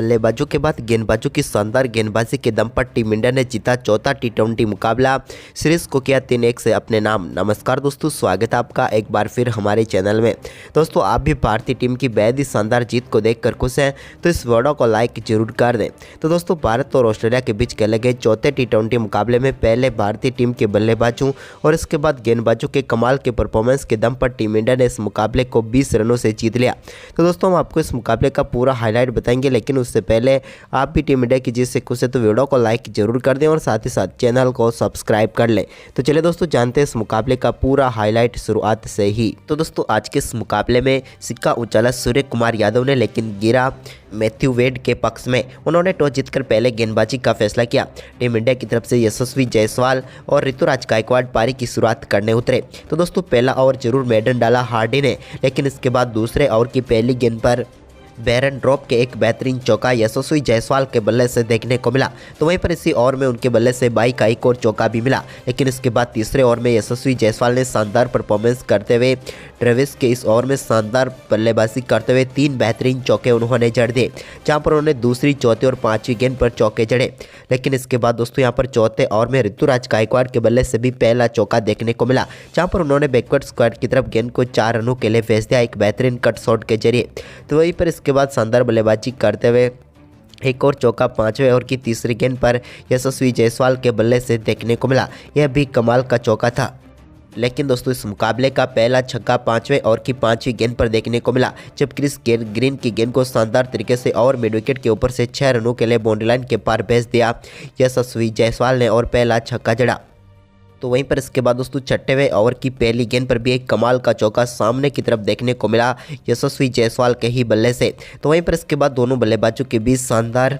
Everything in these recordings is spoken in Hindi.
बल्लेबाजों के बाद गेंदबाजों की शानदार गेंदबाजी के दम पर टीम इंडिया ने जीता चौथा टी20 मुकाबला। सीरीज को किया 3-1 से अपने नाम। नमस्कार दोस्तों, स्वागत है आपका एक बार फिर हमारे चैनल में। दोस्तों, आप भी भारतीय टीम की बेहद ही शानदार जीत को देखकर खुश हैं तो इस वीडियो को लाइक जरूर कर दें। तो दोस्तों, भारत और ऑस्ट्रेलिया के बीच खेले गए चौथे टी20 मुकाबले में पहले भारतीय टीम के बल्लेबाजों और इसके बाद गेंदबाजों के कमाल के परफॉर्मेंस के दम पर टीम इंडिया ने इस मुकाबले को 20 रनों से जीत लिया। तो दोस्तों, हम आपको इस मुकाबले का पूरा हाईलाइट बताएंगे, लेकिन उससे पहले आप भी टीम इंडिया की जीत से खुश है तो वीडियो को लाइक जरूर कर दें और साथ ही साथ चैनल को सब्सक्राइब कर लें। तो चलिए दोस्तों, जानते हैं इस मुकाबले का पूरा हाईलाइट शुरुआत से ही। तो दोस्तों, आज के इस मुकाबले में सिक्का उछाला सूर्य कुमार यादव ने, लेकिन गिरा मैथ्यू वेड के पक्ष में। उन्होंने टॉस जीतकर पहले गेंदबाजी का फैसला किया। टीम इंडिया की तरफ से यशस्वी जायसवाल और ऋतुराज गायकवाड़ पारी की शुरुआत करने उतरे। तो दोस्तों, पहला ओवर जरूर मेडन डाला हार्डी ने, लेकिन इसके बाद दूसरे ओवर की पहली गेंद पर बैरन ड्रॉप के एक बेहतरीन चौका यशस्वी जायसवाल के बल्ले से देखने को मिला। तो वहीं पर इसी ओवर में उनके बल्ले से 22 का एक और चौका भी मिला, लेकिन इसके बाद तीसरे ओवर में यशस्वी जायसवाल ने शानदार परफॉर्मेंस करते हुए ट्रेविस के इस ओवर में शानदार बल्लेबाजी करते हुए 3 बेहतरीन चौके उन्होंने जड़ दिए, जहां पर उन्होंने दूसरी, चौथी और पांचवी गेंद पर चौके जड़े। लेकिन इसके बाद दोस्तों, यहाँ पर चौथे ओवर में ऋतुराज गायकवाड़ के बल्ले से भी पहला चौका देखने को मिला, जहां पर उन्होंने बैकवर्ड स्क्वायर की तरफ गेंद को 4 रनों के लिए भेज दिया एक बेहतरीन कट शॉट के जरिए। तो वहीं पर इसके बाद शानदार बल्लेबाजी करते हुए एक और चौका 5वें ओवर की तीसरी गेंद पर यशस्वी जायसवाल के बल्ले से देखने को मिला। यह भी कमाल का चौका था। लेकिन दोस्तों, इस मुकाबले का पहला छक्का 5वें ओवर की 5वीं गेंद पर देखने को मिला, जब क्रिस ग्रीन की गेंद को शानदार तरीके से और मिड विकेट के ऊपर से 6 रनों के लिए बाउंड्री लाइन के पार भेज दिया यशस्वी जायसवाल ने और पहला छक्का जड़ा। तो वहीं पर इसके बाद दोस्तों, 6वें ओवर की पहली गेंद पर भी एक कमाल का चौका सामने की तरफ देखने को मिला यशस्वी जायसवाल के ही बल्ले से। तो वहीं पर इसके बाद दोनों बल्लेबाजों के बीच शानदार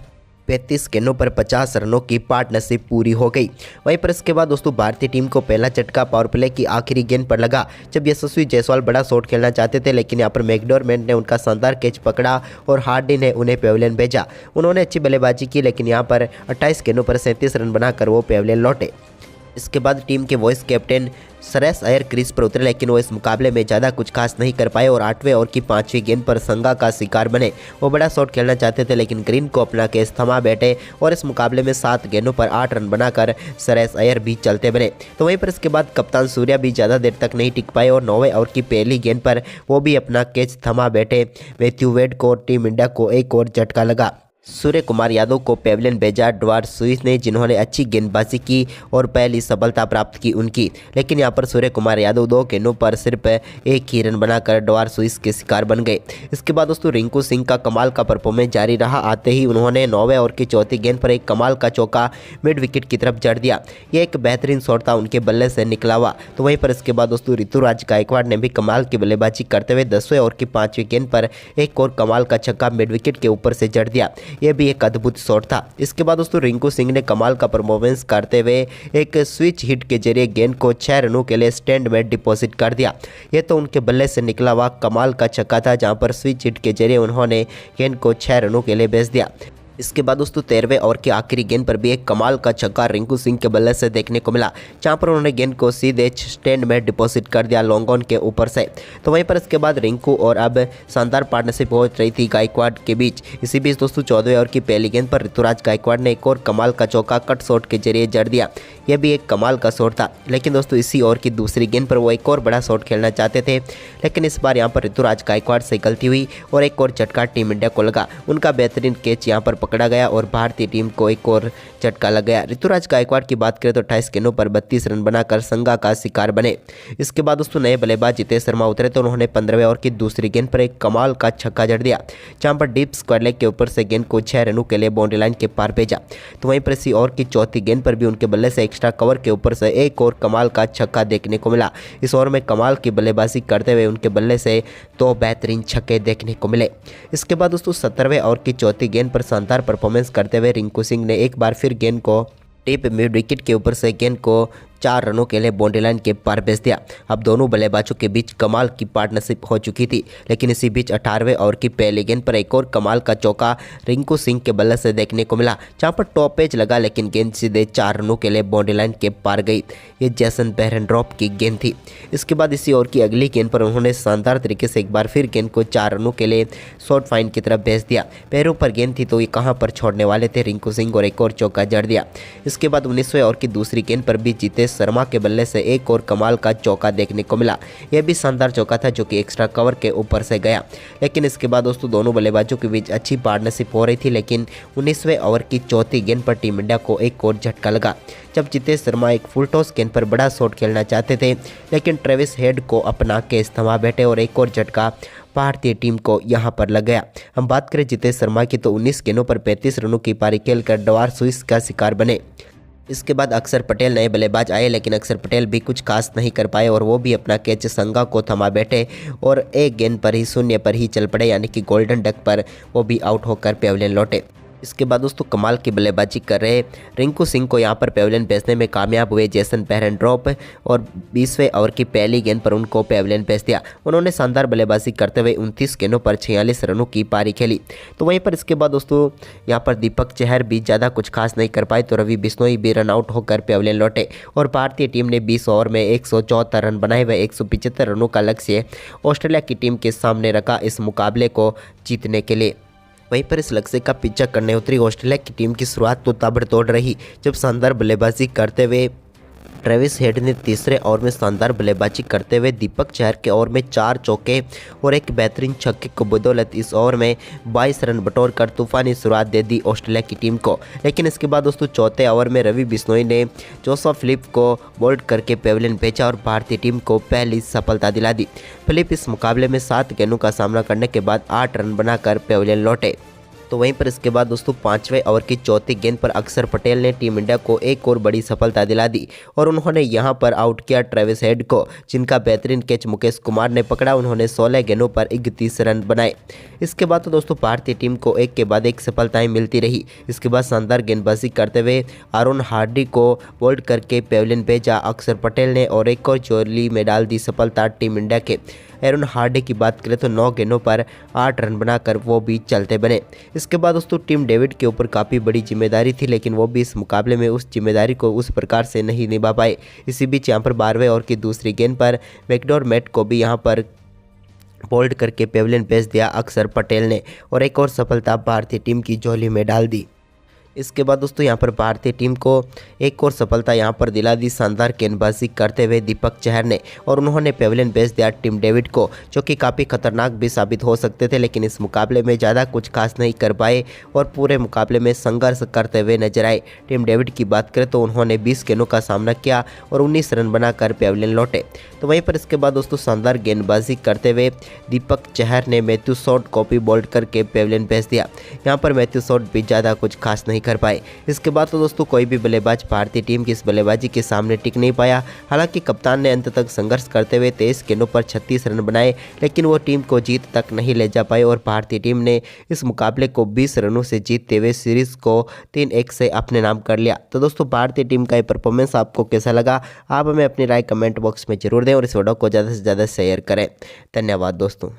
35 गेंदों पर 50 रनों की पार्टनरशिप पूरी हो गई। वहीं पर इसके बाद दोस्तों, भारतीय टीम को पहला झटका पावर प्ले की आखिरी गेंद पर लगा, जब यशस्वी जायसवाल बड़ा शॉट खेलना चाहते थे, लेकिन यहाँ पर मैकडॉर्मेंट ने उनका शानदार कैच पकड़ा और हार्डी ने उन्हें पेविलियन भेजा। उन्होंने अच्छी बल्लेबाजी की, लेकिन यहाँ पर 28 गेंदों पर 37 रन बनाकर वो पेविलियन लौटे। इसके बाद टीम के vice captain Shreyas Iyer crease पर उतरे, लेकिन वो इस मुकाबले में ज़्यादा कुछ खास नहीं कर पाए और 8वें ओवर की 5वीं गेंद पर संगा का शिकार बने। वो बड़ा शॉट खेलना चाहते थे, लेकिन ग्रीन को अपना केस थमा बैठे और इस मुकाबले में 7 गेंदों पर 8 रन बनाकर श्रेयस अय्यर भी चलते बने। तो वहीं पर इसके बाद कप्तान सूर्या भी ज़्यादा देर तक नहीं टिक पाए और 9वें ओवर की पहली गेंद पर वो भी अपना कैच थमा बैठे मैथ्यू वेड को। टीम इंडिया को एक और झटका लगा। सूर्य कुमार यादव को पेविलियन भेजा ड्वार सुइस ने, जिन्होंने अच्छी गेंदबाजी की और पहली सफलता प्राप्त की उनकी। लेकिन यहां पर सूर्य कुमार यादव 2 गेंदों पर सिर्फ 1 ही रन बनाकर ड्वार सुइस के शिकार बन गए। इसके बाद दोस्तों, रिंकू सिंह का कमाल का परफॉर्मेंस जारी रहा। आते ही उन्होंने 9वें ओवर की चौथी गेंद पर एक कमाल का चौका मिड विकेट की तरफ जड़ दिया। यह एक बेहतरीन शॉट था, उनके बल्ले से निकला हुआ। तो वहीं पर इसके बाद दोस्तों, ऋतुराज गायकवाड़ ने भी कमाल की बल्लेबाजी करते हुए 10वें ओवर की 5वीं गेंद पर एक और कमाल का छक्का मिड विकेट के ऊपर से जड़ दिया। यह भी एक अद्भुत शॉट था। इसके बाद दोस्तों, रिंकू सिंह ने कमाल का परफॉर्मेंस करते हुए एक स्विच हिट के जरिए गेंद को 6 रनों के लिए स्टैंड में डिपॉजिट कर दिया। यह तो उनके बल्ले से निकला हुआ कमाल का छक्का था, जहां पर स्विच हिट के जरिए उन्होंने गेंद को 6 रनों के लिए भेज दिया। इसके बाद दोस्तों, 13वें ओवर की आखिरी गेंद पर भी एक कमाल का छक्का रिंकू सिंह के बल्ले से देखने को मिला, जहां पर उन्होंने गेंद को सीधे स्टैंड में डिपॉजिट कर दिया लॉन्ग ऑन के ऊपर से। तो वहीं पर इसके बाद रिंकू और अब शानदार पार्टनरशिप हो रही थी गायकवाड़ के बीच। इसी बीच दोस्तों, 14वें ओवर की पहली गेंद पर ऋतुराज गायकवाड़ ने एक और कमाल का चौका कट शॉट के जरिए जड़ दिया। यह भी एक कमाल का शॉट था। लेकिन दोस्तों, इसी ओवर की दूसरी गेंद पर वो एक और बड़ा शॉट खेलना चाहते थे, लेकिन इस बार यहाँ पर ऋतुराज गायकवाड़ से गलती हुई और एक और झटका टीम इंडिया को लगा। उनका बेहतरीन कैच यहाँ पर पकड़ा गया और भारतीय टीम को एक और झटका लग गया। ऋतुराज गायकवाड़ की बात करें तो 28 गेंदों पर 32 रन बनाकर संगा का शिकार बने। इसके बाद दोस्तों, नए बल्लेबाज जितेश शर्मा उतरे तो उन्होंने 15वें ओवर की दूसरी गेंद पर एक कमाल का छक्का जड़ दिया, जहां पर डीप स्क्वायर लेग के ऊपर से गेंद को 6 रनों के लिए बाउंड्री लाइन के पार भेजा। तो वहीं पर इसी ओवर की चौथी गेंद पर भी उनके बल्ले से एक्स्ट्रा कवर के ऊपर से एक और कमाल का छक्का देखने को मिला। इस ओवर में कमाल की बल्लेबाजी करते हुए उनके बल्ले से 2 बेहतरीन छक्के देखने को मिले। इसके बाद दोस्तों, 17वें ओवर की चौथी गेंद पर शानदार परफॉर्मेंस करते हुए रिंकू सिंह ने एक बार फिर गेंद को टिप मिड विकेट के ऊपर से गेंद को 4 रनों के लिए बाउंड्री लाइन के पार भेज दिया। अब दोनों बल्लेबाजों के बीच कमाल की पार्टनरशिप हो चुकी थी, लेकिन इसी बीच 18वें ओवर की पहली गेंद पर एक और कमाल का चौका रिंकू सिंह के बल्ले से देखने को मिला, जहां पर टॉप पेज लगा लेकिन गेंद सीधे 4 रनों के लिए बाउंड्री लाइन के पार गई। ये जेसन बेहरेनड्रॉप की गेंद थी। इसके बाद इसी ओवर की अगली गेंद पर उन्होंने शानदार तरीके से एक बार फिर गेंद को 4 रनों के लिए शॉर्ट फाइन की तरफ भेज दिया। पैरों पर गेंद थी तो ये कहां पर छोड़ने वाले थे रिंकू सिंह, और एक और चौका जड़ दिया। इसके बाद 19वें ओवर की दूसरी गेंद पर भी जितेश शर्मा के बल्ले से एक और कमाल का चौका देखने को मिला। यह भी शानदार चौका था जो कि एक्स्ट्रा कवर के ऊपर से गया। लेकिन इसके बाद दोस्तों दोनों बल्लेबाजों के बीच अच्छी पार्टनरशिप हो रही थी, लेकिन 19वें ओवर की चौथी गेंद पर टीम इंडिया को एक और झटका लगा, जब जितेश शर्मा एक फुल टॉस गेंद पर बड़ा शॉट खेलना चाहते थे, लेकिन ट्रेविस हेड को अपना के इस्तेमाल बैठे और एक और झटका भारतीय टीम को यहां पर लग गया। हम बात करें जितेश शर्मा की तो 19 गेंदों पर 35 रनों की पारी खेलकर डवार स्विस का शिकार बने। इसके बाद अक्षर पटेल नए बल्लेबाज आए, लेकिन अक्षर पटेल भी कुछ खास नहीं कर पाए और वो भी अपना कैच संगा को थमा बैठे और एक गेंद पर ही शून्य पर ही चल पड़े, यानी कि गोल्डन डक पर वो भी आउट होकर पेविलियन लौटे। इसके बाद दोस्तों कमाल की बल्लेबाजी कर रहे रिंकू सिंह को यहाँ पर पेविलियन भेजने में कामयाब हुए जेसन बेहरेनड्रॉप, और 20वें ओवर की पहली गेंद पर उनको पेविलियन भेज दिया। उन्होंने शानदार बल्लेबाजी करते हुए 29 गेंदों पर 46 रनों की पारी खेली। तो वहीं पर इसके बाद दोस्तों यहाँ पर दीपक चहर भी ज़्यादा कुछ खास नहीं कर पाए, तो रवि बिश्नोई भी रन आउट होकर पेविलियन लौटे और भारतीय टीम ने 20 ओवर में 174 रन बनाए हुए 175 रनों का लक्ष्य ऑस्ट्रेलिया की टीम के सामने रखा इस मुकाबले को जीतने के लिए। वहीं पर इस लक्ष्य का पीछा करने उतरी ऑस्ट्रेलिया की टीम की शुरुआत तो ताबड़तोड़ रही, जब शानदार बल्लेबाजी करते हुए ट्रेविस हेड ने तीसरे ओवर में शानदार बल्लेबाजी करते हुए दीपक चहर के ओवर में 4 चौके और एक बेहतरीन छक्के को बदौलत इस ओवर में 22 रन बटोर कर तूफानी शुरुआत दे दी ऑस्ट्रेलिया की टीम को। लेकिन इसके बाद दोस्तों चौथे ओवर में रवि बिश्नोई ने जोसेफ फिलिप को बोल्ड करके पेविलियन भेजा और भारतीय टीम को पहली सफलता दिला दी। फिलिप इस मुकाबले में 7 गेंदों का सामना करने के बाद 8 रन बनाकर पेविलियन लौटे। तो वहीं पर इसके बाद दोस्तों 5वें ओवर की चौथी गेंद पर अक्षर पटेल ने टीम इंडिया को एक और बड़ी सफलता दिला दी और उन्होंने यहां पर आउट किया ट्रेविस हेड को, जिनका बेहतरीन कैच मुकेश कुमार ने पकड़ा। उन्होंने 16 गेंदों पर 31 रन बनाए। इसके बाद तो दोस्तों भारतीय टीम को एक के बाद एक सफलताएं मिलती रही। इसके बाद शानदार गेंदबाजी करते हुए अरुण हार्डी को बोल्ड करके पेविलियन भेजा अक्षर पटेल ने और एक और झोली में डाल दी सफलता टीम इंडिया के। अरुण हार्डी की बात करें तो 9 गेंदों पर 8 रन बनाकर वो भी चलते बने। इसके बाद दोस्तों टीम डेविड के ऊपर काफ़ी बड़ी जिम्मेदारी थी, लेकिन वो भी इस मुकाबले में उस जिम्मेदारी को उस प्रकार से नहीं निभा पाए। इसी बीच यहाँ पर 12वें ओवर की दूसरी गेंद पर मैकडॉर्मेट को भी यहाँ पर बोल्ड करके पेविलियन भेज दिया अक्षर पटेल ने और एक और सफलता भारतीय टीम की झोली में डाल दी। इसके बाद दोस्तों यहाँ पर भारतीय टीम को एक और सफलता यहाँ पर दिला दी शानदार गेंदबाजी करते हुए दीपक चहर ने और उन्होंने पेविलियन भेज दिया टीम डेविड को, जो कि काफ़ी खतरनाक भी साबित हो सकते थे, लेकिन इस मुकाबले में ज़्यादा कुछ खास नहीं कर पाए और पूरे मुकाबले में संघर्ष करते हुए नजर आए। टीम डेविड की बात करें तो उन्होंने 20 गेंदों का सामना किया और 19 रन बनाकर पेविलियन लौटे। तो वहीं पर इसके बाद दोस्तों शानदार गेंदबाजी करते हुए दीपक चहर ने मैथ्यू शॉट को भी बोल्ड करके पेविलियन भेज दिया। यहाँ पर मैथ्यू शॉट भी ज़्यादा कुछ खास नहीं कर पाए। इसके बाद तो दोस्तों कोई भी बल्लेबाज भारतीय टीम की इस बल्लेबाजी के सामने टिक नहीं पाया। हालांकि कप्तान ने अंत तक संघर्ष करते हुए 23 गेंदों पर 36 रन बनाए, लेकिन वो टीम को जीत तक नहीं ले जा पाए और भारतीय टीम ने इस मुकाबले को 20 रनों से जीतते हुए सीरीज को 3-1 से अपने नाम कर लिया। तो दोस्तों भारतीय टीम का ये परफॉर्मेंस आपको कैसा लगा, आप हमें अपनी राय कमेंट बॉक्स में जरूर दें और इस वीडियो को ज़्यादा से ज़्यादा शेयर करें। धन्यवाद दोस्तों।